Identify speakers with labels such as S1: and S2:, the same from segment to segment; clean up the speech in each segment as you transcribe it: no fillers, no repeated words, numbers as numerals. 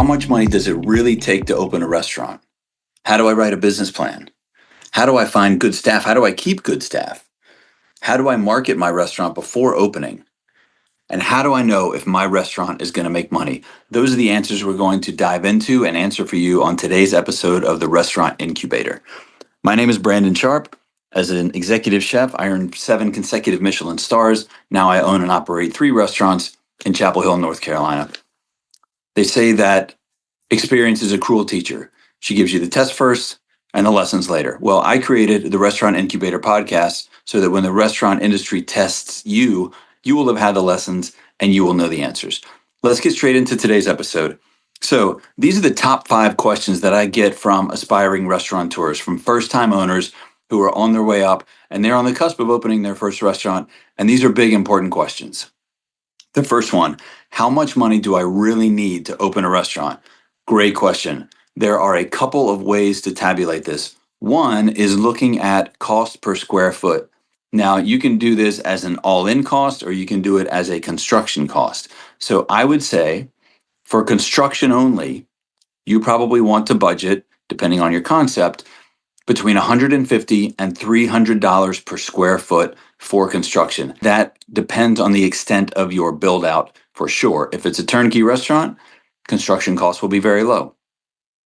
S1: How much money does it really take to open a restaurant? How do I write a business plan? How do I find good staff? How do I keep good staff? How do I market my restaurant before opening? And how do I know if my restaurant is going to make money? Those are the answers we're going to dive into and answer for you on today's episode of the Restaurant Incubator. My name is Brandon Sharp. As an executive chef, I earned 7 consecutive Michelin stars. Now I own and operate 3 restaurants in Chapel Hill, North Carolina. They say that experience is a cruel teacher. She gives you the test first and the lessons later. Well, I created the Restaurant Incubator podcast so that when the restaurant industry tests you, you will have had the lessons and you will know the answers. Let's get straight into today's episode. So, these are the top 5 questions that I get from aspiring restaurateurs, from first time owners who are on their way up and they're on the cusp of opening their first restaurant. And these are big, important questions. The first one, how much money do I really need to open a restaurant? Great question. There are a couple of ways to tabulate this. One is looking at cost per square foot. Now, you can do this as an all-in cost or you can do it as a construction cost. So I would say for construction only, you probably want to budget, depending on your concept, between $150 and $300 per square foot for construction. That depends on the extent of your build out for sure. If it's a turnkey restaurant, construction costs will be very low.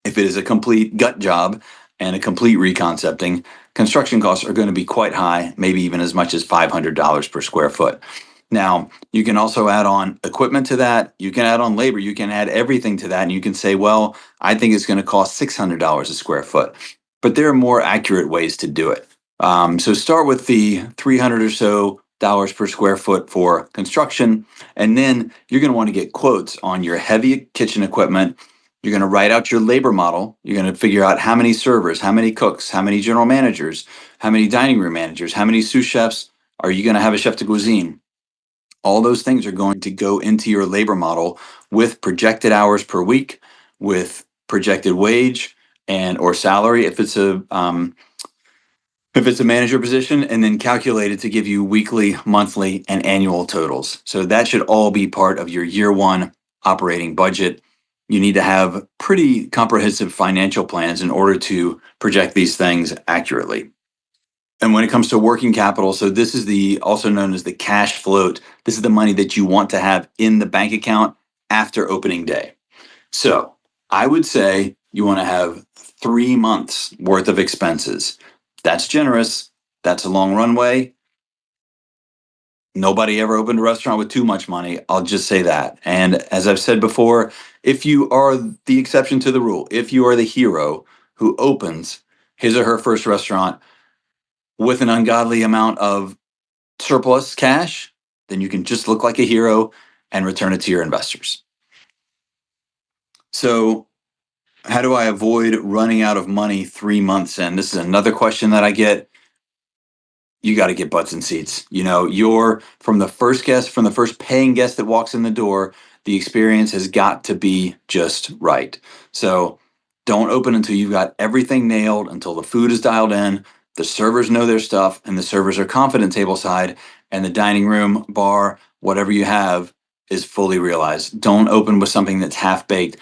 S1: If it is a complete gut job and a complete reconcepting, construction costs are going to be quite high, maybe even as much as $500 per square foot. Now, you can also add on equipment to that. You can add on labor. You can add everything to that. And you can say, well, I think it's going to cost $600 a square foot. But there are more accurate ways to do it. So start with the $300 or so per square foot for construction. And then you're going to want to get quotes on your heavy kitchen equipment. You're going to write out your labor model. You're going to figure out how many servers, how many cooks, how many general managers, how many dining room managers, how many sous chefs. Are you going to have a chef de cuisine? All those things are going to go into your labor model with projected hours per week, with projected wage and or salary if it's a manager position, and then calculated to give you weekly, monthly, and annual totals. So that should all be part of your year one operating budget. You need to have pretty comprehensive financial plans in order to project these things accurately. And when it comes to working capital, so this is the also known as the cash float. This is the money that you want to have in the bank account after opening day. So I would say you want to have 3 months worth of expenses. That's generous. That's a long runway. Nobody ever opened a restaurant with too much money. I'll just say that. And as I've said before, if you are the exception to the rule, if you are the hero who opens his or her first restaurant with an ungodly amount of surplus cash, then you can just look like a hero and return it to your investors. So, how do I avoid running out of money 3 months in? This is another question that I get. You got to get butts in seats. You know, you're from the first guest, from the first paying guest that walks in the door, the experience has got to be just right. So don't open until you've got everything nailed, until the food is dialed in, the servers know their stuff, and the servers are confident tableside, and the dining room, bar, whatever you have is fully realized. Don't open with something that's half baked.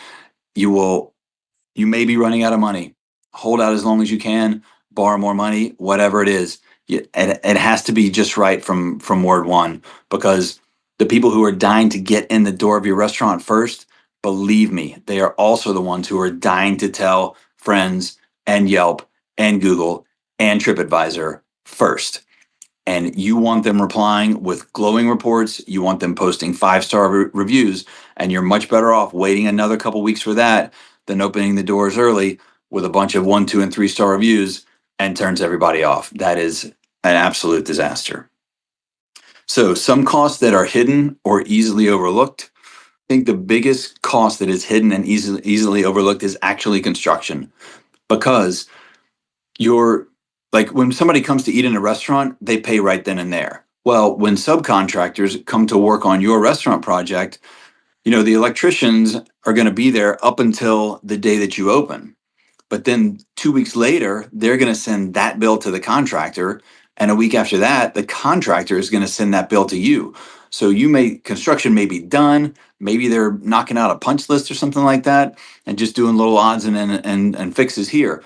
S1: You may be running out of money. Hold out as long as you can, borrow more money, whatever it is. It has to be just right from word one, because the people who are dying to get in the door of your restaurant first, believe me, they are also the ones who are dying to tell friends and Yelp and Google and TripAdvisor first. And you want them replying with glowing reports. You want them posting 5-star reviews, and you're much better off waiting another couple weeks for that than opening the doors early with a bunch of 1, 2, and 3-star reviews and turns everybody off. That is an absolute disaster. So some costs that are hidden or easily overlooked. I think the biggest cost that is hidden and easily overlooked is actually construction, because you're like, when somebody comes to eat in a restaurant, they pay right then and there. Well, when subcontractors come to work on your restaurant project, the electricians are going to be there up until the day that you open. But then 2 weeks later, they're going to send that bill to the contractor. And a week after that, the contractor is going to send that bill to you. So construction may be done. Maybe they're knocking out a punch list or something like that and just doing little odds and fixes here.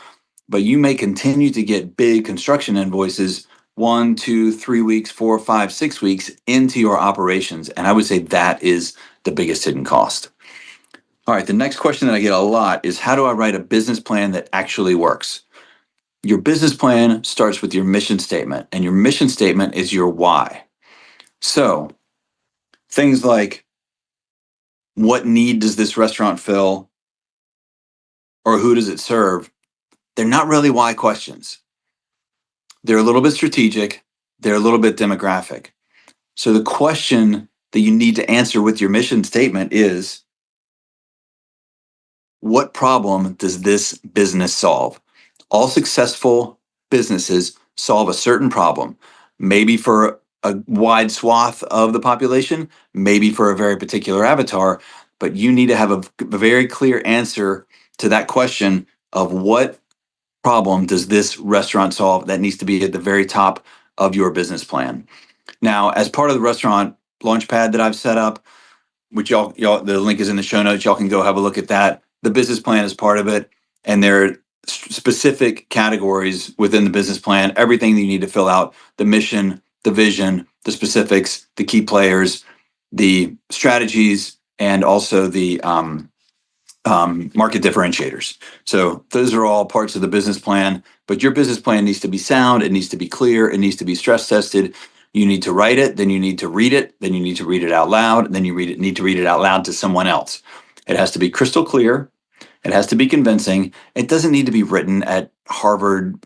S1: But you may continue to get big construction invoices 1, 2, 3 weeks, 4, 5, 6 weeks into your operations. And I would say that is the biggest hidden cost. All right, the next question that I get a lot is, how do I write a business plan that actually works? Your business plan starts with your mission statement, and your mission statement is your why. So things like, what need does this restaurant fill, or who does it serve? They're not really why questions. They're a little bit strategic. They're a little bit demographic. So the question that you need to answer with your mission statement is, what problem does this business solve? All successful businesses solve a certain problem, maybe for a wide swath of the population, maybe for a very particular avatar, but you need to have a very clear answer to that question of, what problem does this restaurant solve? That needs to be at the very top of your business plan. Now, as part of the restaurant launchpad that I've set up, which y'all, the link is in the show notes. Y'all can go have a look at that. The business plan is part of it, and there are specific categories within the business plan. Everything that you need to fill out: the mission, the vision, the specifics, the key players, the strategies, and also the market differentiators. So those are all parts of the business plan. But your business plan needs to be sound. It needs to be clear. It needs to be stress tested. You need to write it, then you need to read it, then you need to read it out loud, and then you need to read it out loud to someone else. It has to be crystal clear. It has to be convincing. It doesn't need to be written at Harvard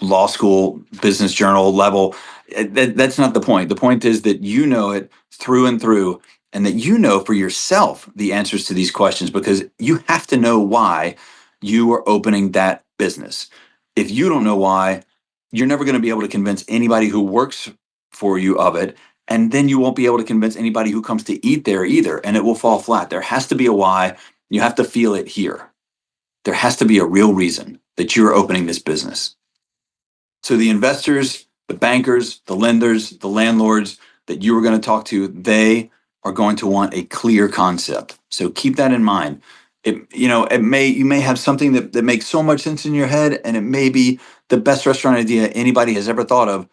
S1: law school business journal level. That's not the point. The point is that you know it through and through, and that you know for yourself the answers to these questions, because you have to know why you are opening that business. If you don't know why, you're never going to be able to convince anybody who works for you of it. And then you won't be able to convince anybody who comes to eat there either. And it will fall flat. There has to be a why. You have to feel it here. There has to be a real reason that you're opening this business. So the investors, the bankers, the lenders, the landlords that you are going to talk to, they are going to want a clear concept. So keep that in mind. You may have something that makes so much sense in your head, and it may be the best restaurant idea anybody has ever thought of,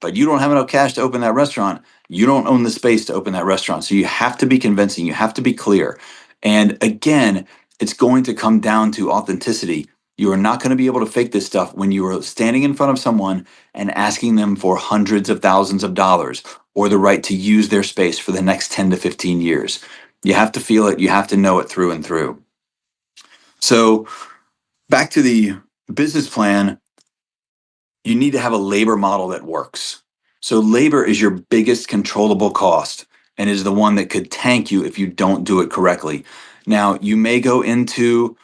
S1: but you don't have enough cash to open that restaurant. You don't own the space to open that restaurant. So you have to be convincing. You have to be clear. And again, it's going to come down to authenticity. You are not going to be able to fake this stuff when you are standing in front of someone and asking them for hundreds of thousands of dollars or the right to use their space for the next 10 to 15 years. You have to feel it. You have to know it through and through. So back to the business plan, you need to have a labor model that works. So labor is your biggest controllable cost and is the one that could tank you if you don't do it correctly. Now, you may go into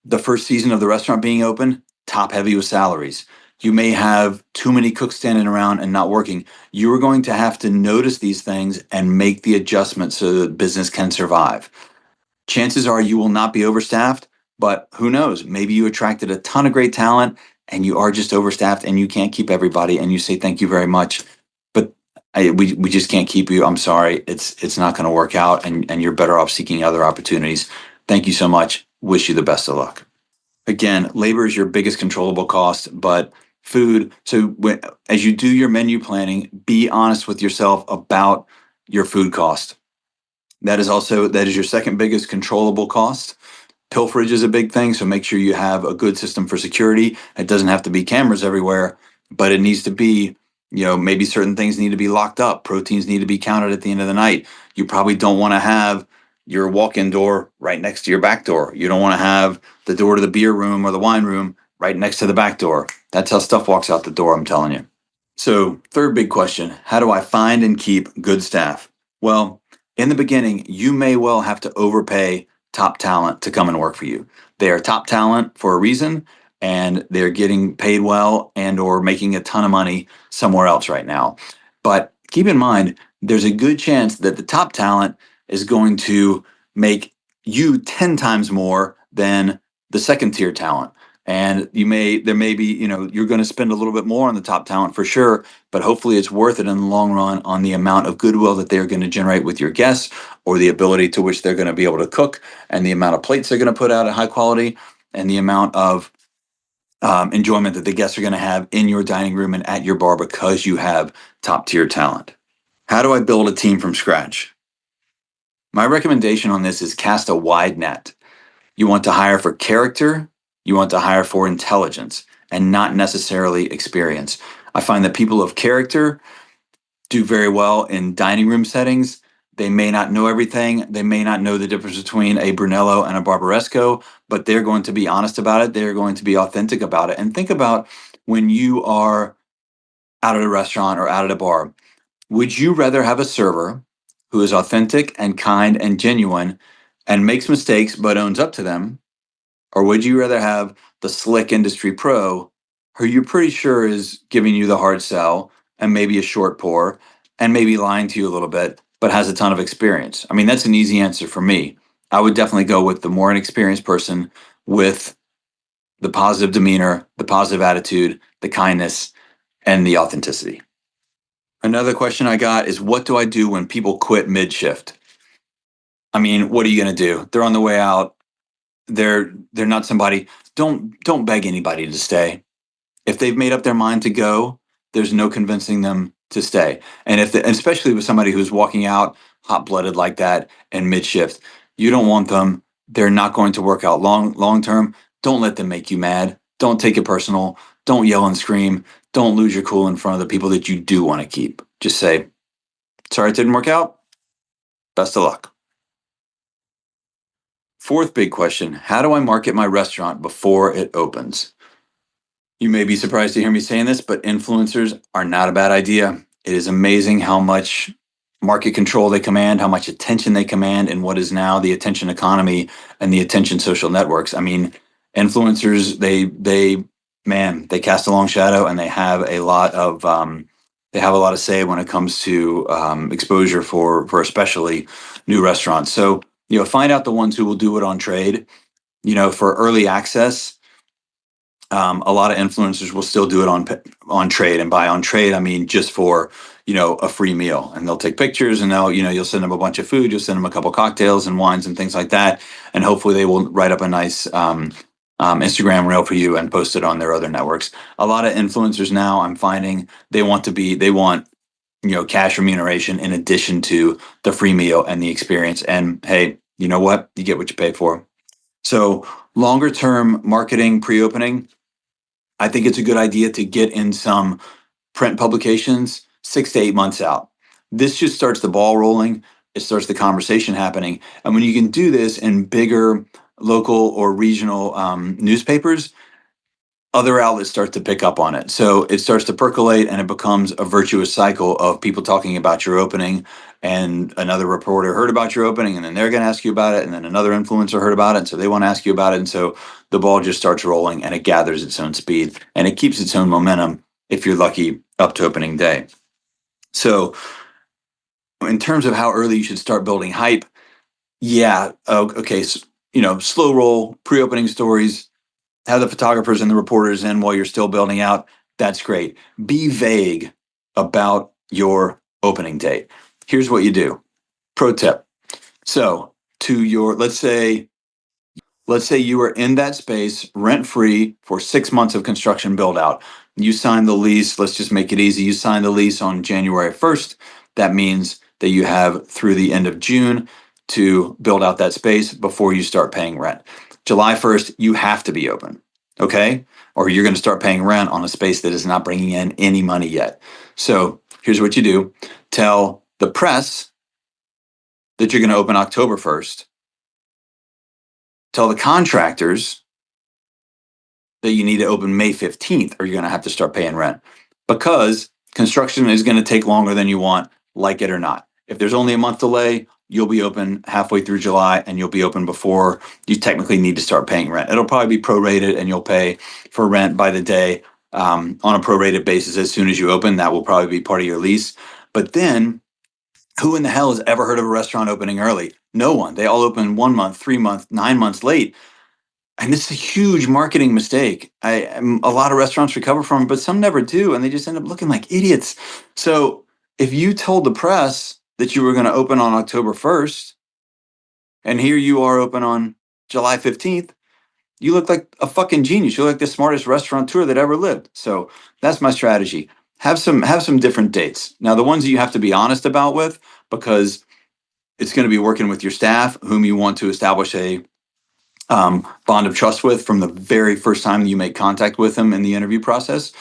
S1: the first season of the restaurant being open top heavy with salaries. You may have too many cooks standing around and not working. You are going to have to notice these things and make the adjustments so that business can survive. Chances are you will not be overstaffed, but who knows? Maybe you attracted a ton of great talent and you are just overstaffed and you can't keep everybody, and you say thank you very much, but we just can't keep you. I'm sorry, it's not going to work out, and you're better off seeking other opportunities. Thank you so much. Wish you the best of luck. Again, labor is your biggest controllable cost, but food. So as you do your menu planning, be honest with yourself about your food cost. That is your second biggest controllable cost. Pilferage is a big thing, so make sure you have a good system for security. It doesn't have to be cameras everywhere, but it needs to be, maybe certain things need to be locked up. Proteins need to be counted at the end of the night. You probably don't want to have your walk-in door right next to your back door. You don't want to have the door to the beer room or the wine room right next to the back door. That's how stuff walks out the door, I'm telling you. So, third big question, how do I find and keep good staff? Well, in the beginning, you may well have to overpay top talent to come and work for you. They are top talent for a reason, and they're getting paid well and or making a ton of money somewhere else right now. But keep in mind, there's a good chance that the top talent is going to make you 10 times more than the second tier talent. And there may be, you're going to spend a little bit more on the top talent for sure, but hopefully it's worth it in the long run on the amount of goodwill that they're going to generate with your guests, or the ability to which they're going to be able to cook, and the amount of plates they're going to put out at high quality, and the amount of enjoyment that the guests are going to have in your dining room and at your bar because you have top tier talent. How do I build a team from scratch? My recommendation on this is cast a wide net. You want to hire for character, you want to hire for intelligence, and not necessarily experience. I find that people of character do very well in dining room settings. They may not know everything. They may not know the difference between a Brunello and a Barbaresco, but they're going to be honest about it. They're going to be authentic about it. And think about when you are out at a restaurant or out at a bar. Would you rather have a server who is authentic and kind and genuine and makes mistakes but owns up to them? Or would you rather have the slick industry pro who you're pretty sure is giving you the hard sell and maybe a short pour and maybe lying to you a little bit, but has a ton of experience? I mean, that's an easy answer for me. I would definitely go with the more inexperienced person with the positive demeanor, the positive attitude, the kindness, and the authenticity. Another question I got is, what do I do when people quit mid shift? I mean, what are you going to do? They're on the way out. They're not somebody. Don't beg anybody to stay. If they've made up their mind to go, there's no convincing them to stay. And especially with somebody who's walking out hot blooded like that in mid shift, you don't want them. They're not going to work out long term. Don't let them make you mad. Don't take it personal. Don't yell and scream. Don't lose your cool in front of the people that you do want to keep. Just say, sorry it didn't work out. Best of luck. Fourth big question: how do I market my restaurant before it opens? You may be surprised to hear me saying this, but influencers are not a bad idea. It is amazing how much market control they command, how much attention they command in what is now the attention economy and the attention social networks. I mean, influencers, they cast a long shadow, and they have a lot of say when it comes to exposure for especially new restaurants. So, find out the ones who will do it on trade. For early access, a lot of influencers will still do it on trade, and by on trade I mean just for a free meal, and they'll take pictures, and you'll send them a bunch of food, you'll send them a couple cocktails and wines and things like that, and hopefully they will write up a nice Instagram reel for you and post it on their other networks. A lot of influencers now, I'm finding, they want cash remuneration in addition to the free meal and the experience. And hey, you know what? You get what you pay for. So longer term marketing pre-opening, I think it's a good idea to get in some print publications 6 to 8 months out. This just starts the ball rolling. It starts the conversation happening. And when you can do this in bigger local or regional newspapers, other outlets start to pick up on it. So it starts to percolate, and it becomes a virtuous cycle of people talking about your opening, and another reporter heard about your opening, and then they're going to ask you about it, and then another influencer heard about it, and so they want to ask you about it. And so the ball just starts rolling, and it gathers its own speed, and it keeps its own momentum if you're lucky up to opening day. So in terms of how early you should start building hype, yeah, okay, so, slow roll pre-opening stories, have the photographers and the reporters in while you're still building out. That's great. Be vague about your opening date. Here's what you do. Pro tip. So, let's say you are in that space rent free for 6 months of construction build out. You sign the lease. Let's just make it easy. You sign the lease on January 1st. That means that you have through the end of June to build out that space before you start paying rent. July 1st, you have to be open. Okay. Or you're going to start paying rent on a space that is not bringing in any money yet. So here's what you do: tell the press that you're going to open October 1st. Tell the contractors that you need to open May 15th, or you're going to have to start paying rent, because construction is going to take longer than you want, like it or not. If there's only a month delay, you'll be open halfway through July, and you'll be open before you technically need to start paying rent. It'll probably be prorated, and you'll pay for rent by the day on a prorated basis as soon as you open. That will probably be part of your lease. But then, who in the hell has ever heard of a restaurant opening early? No one. They all open 1 month, 3 months, 9 months late. And this is a huge marketing mistake. A lot of restaurants recover from it, but some never do, and they just end up looking like idiots. So if you told the press that you were going to open on October 1st, and here you are open on July 15th, you look like a fucking genius. You look like the smartest restaurateur that ever lived. So that's my strategy. Have some different dates. Now, the ones that you have to be honest about with, because it's going to be working with your staff, whom you want to establish a bond of trust with from the very first time you make contact with them in the interview process.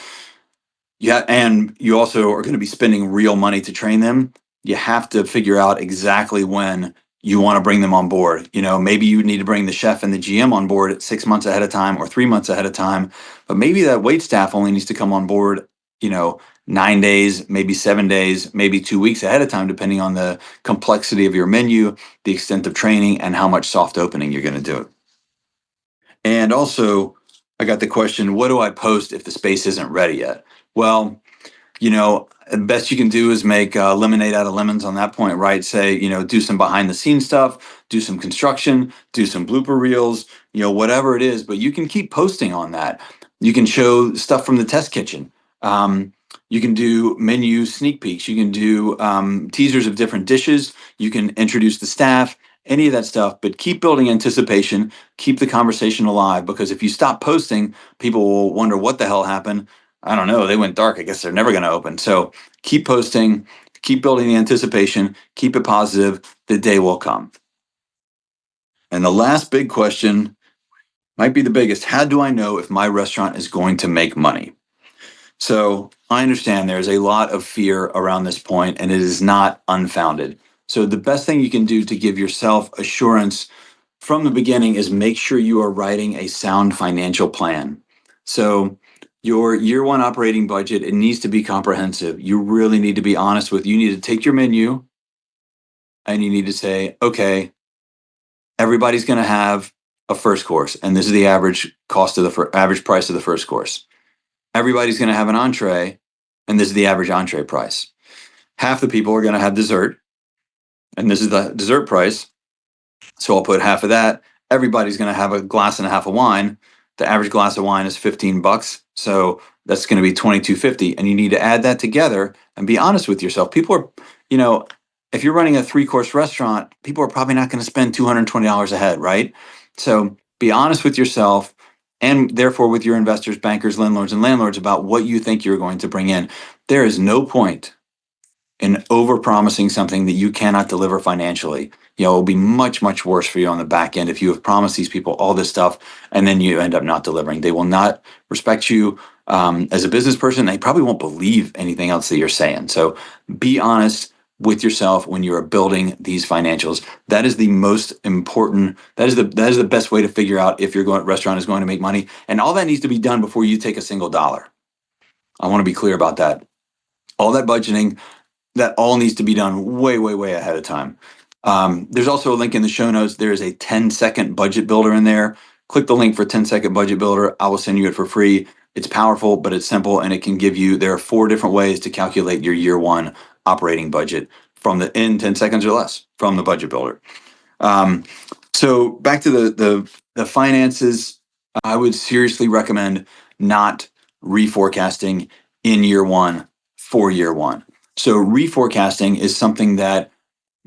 S1: Yeah, and you also are going to be spending real money to train them. You have to figure out exactly when you want to bring them on board. Maybe you need to bring the chef and the GM on board 6 months ahead of time or 3 months ahead of time, but maybe that wait staff only needs to come on board, 9 days, maybe 7 days, maybe 2 weeks ahead of time, depending on the complexity of your menu, the extent of training, and how much soft opening you're going to do. And also, I got the question, what do I post if the space isn't ready yet? Well, the best you can do is make lemonade out of lemons on that point, right? Say, do some behind the scenes stuff, do some construction, do some blooper reels, whatever it is, but you can keep posting on that. You can show stuff from the test kitchen. You can do menu sneak peeks. You can do teasers of different dishes. You can introduce the staff, any of that stuff, but keep building anticipation, keep the conversation alive, because if you stop posting, people will wonder what the hell happened. I don't know. They went dark. I guess they're never going to open. So keep posting, keep building the anticipation, keep it positive. The day will come. And the last big question might be the biggest. How do I know if my restaurant is going to make money? So I understand there's a lot of fear around this point, and it is not unfounded. So the best thing you can do to give yourself assurance from the beginning is make sure you are writing a sound financial plan. So your year one operating budget, it needs to be comprehensive. You really need to be honest with, you need to take your menu and you need to say, okay, everybody's going to have a first course, and this is the average cost of the average price of the first course. Everybody's going to have an entree, and this is the average entree price. Half the people are going to have dessert, and this is the dessert price. So I'll put half of that. Everybody's going to have a glass and a half of wine. The average glass of wine is $15. So that's going to be $22.50. And you need to add that together and be honest with yourself. People are, if you're running a 3-course restaurant, people are probably not going to spend $220 a head, right? So be honest with yourself and therefore with your investors, bankers, landlords, and landlords about what you think you're going to bring in. There is no point in over-promising something that you cannot deliver financially. It will be much, much worse for you on the back end if you have promised these people all this stuff and then you end up not delivering. They will not respect you as a business person. They probably won't believe anything else that you're saying. So be honest with yourself when you are building these financials. That is the most important. That is the best way to figure out if your restaurant is going to make money. And all that needs to be done before you take a single dollar. I want to be clear about that. All that budgeting, that all needs to be done way, way, way ahead of time. There's also a link in the show notes. There's a 10-second budget builder in there. Click the link for 10-second budget builder. I will send you it for free. It's powerful, but it's simple, and it can give you, there are 4 different ways to calculate your year one operating budget in 10 seconds or less from the budget builder. So back to the finances, I would seriously recommend not reforecasting in year one for year one. So reforecasting is something that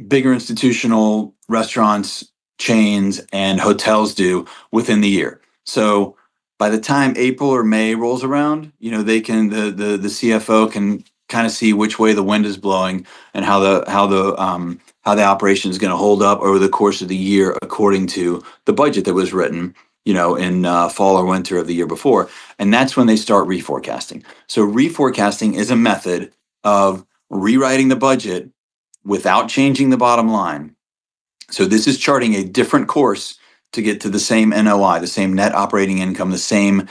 S1: bigger institutional restaurants, chains, and hotels do within the year. So by the time April or May rolls around, they can the CFO can kind of see which way the wind is blowing and how the operation is going to hold up over the course of the year according to the budget that was written, in fall or winter of the year before. And that's when they start reforecasting. So reforecasting is a method of rewriting the budget without changing the bottom line. So this is charting a different course to get to the same NOI, the same net operating income, the same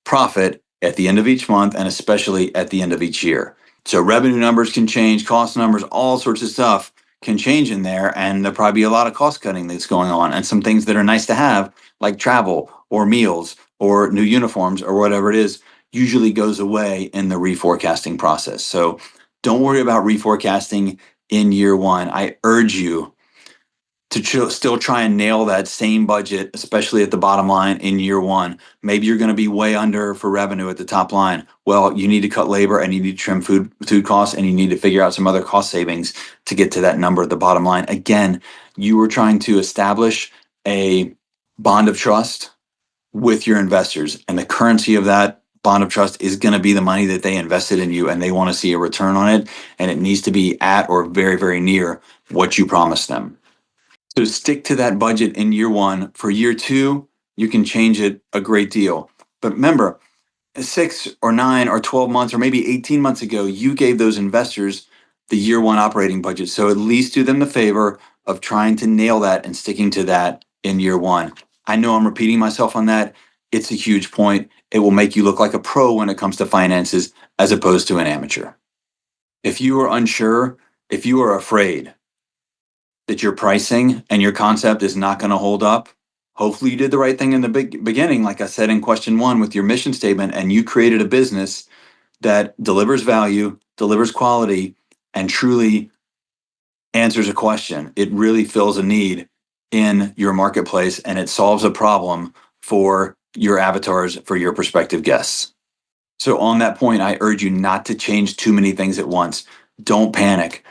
S1: profit at the end of each month, and especially at the end of each year. So revenue numbers can change, cost numbers, all sorts of stuff can change in there, and there'll probably be a lot of cost cutting that's going on, and some things that are nice to have, like travel or meals or new uniforms or whatever it is, usually goes away in the reforecasting process. So don't worry about reforecasting in year one. I urge you to still try and nail that same budget, especially at the bottom line in year one. Maybe you're going to be way under for revenue at the top line. Well, you need to cut labor and you need to trim food costs and you need to figure out some other cost savings to get to that number at the bottom line. Again, you were trying to establish a bond of trust with your investors, and the currency of that bond of trust is going to be the money that they invested in you, and they want to see a return on it, and it needs to be at or very, very near what you promised them. So stick to that budget in year one. For year two, you can change it a great deal. But remember, 6 or 9 or 12 months or maybe 18 months ago, you gave those investors the year one operating budget. So at least do them the favor of trying to nail that and sticking to that in year one. I know I'm repeating myself on that. It's a huge point. It will make you look like a pro when it comes to finances as opposed to an amateur. If you are unsure, if you are afraid that your pricing and your concept is not going to hold up, hopefully you did the right thing in the beginning, like I said in question one with your mission statement, and you created a business that delivers value, delivers quality, and truly answers a question. It really fills a need in your marketplace and it solves a problem for your avatars, for your prospective guests. So on that point, I urge you not to change too many things at once. Don't panic.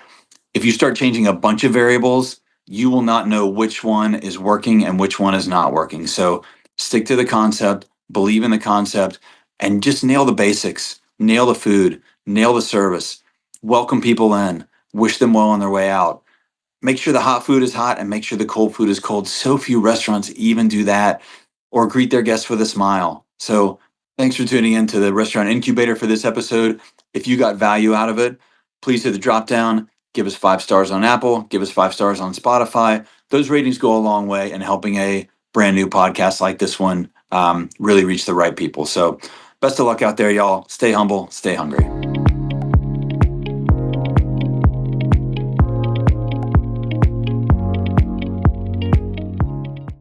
S1: If you start changing a bunch of variables, you will not know which one is working and which one is not working. So stick to the concept, believe in the concept, and just nail the basics. Nail the food, nail the service, welcome people in, wish them well on their way out. Make sure the hot food is hot and make sure the cold food is cold. So few restaurants even do that or greet their guests with a smile. So thanks for tuning in to the Restaurant Incubator for this episode. If you got value out of it, please hit the drop down, give us 5 stars on Apple, give us 5 stars on Spotify. Those ratings go a long way in helping a brand new podcast like this one really reach the right people. So best of luck out there, y'all. Stay humble, stay hungry.